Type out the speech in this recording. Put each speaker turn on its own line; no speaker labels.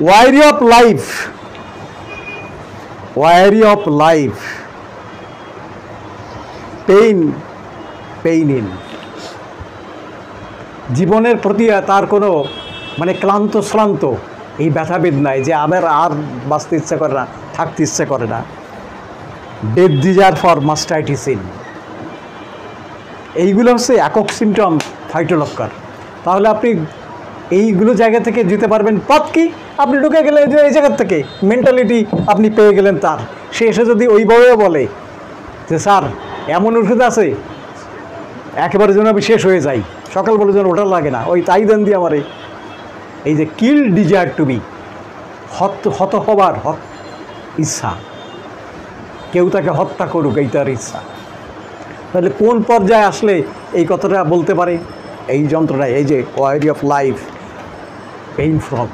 Worry of life, worry of life, pain, pain in, জীবনের প্রতি তার কোনো মানে ক্লান্ত শ্রান্ত এই ব্যথা বেদনায় যে আমার আর বাঁচতে ইচ্ছা করে না, থাকতে ইচ্ছা করে না। ডেথ ডিজায়ার ফর মাস্টাইটিসিন, এইগুলো হচ্ছে একক সিমটম ফাইটোলক্কার। তাহলে আপনি এইগুলো জায়গা থেকে যেতে পারবেন। পথ কি? আপনি ঢুকে গেলেন যে এই জায়গার থেকে মেন্টালিটি আপনি পেয়ে গেলেন তার। সে এসে যদি ওইভাবে বলে যে স্যার এমন ওষুধ আছে একেবারে যেন আমি শেষ হয়ে যাই, সকাল বলে যেন ওটা লাগে না, ওই তাই দেন দিয়ে আমারে, এই যে কিল ডিজায়ার টু বি, হত হবার ইচ্ছা, কেউ তাকে হত্যা করুক এই তার ইচ্ছা। তাহলে কোন পর্যায়ে আসলে এই কথাটা বলতে পারে? এই যন্ত্রণায়, এই যে ওয়ারি অফ লাইফ, পেইন ফ্রম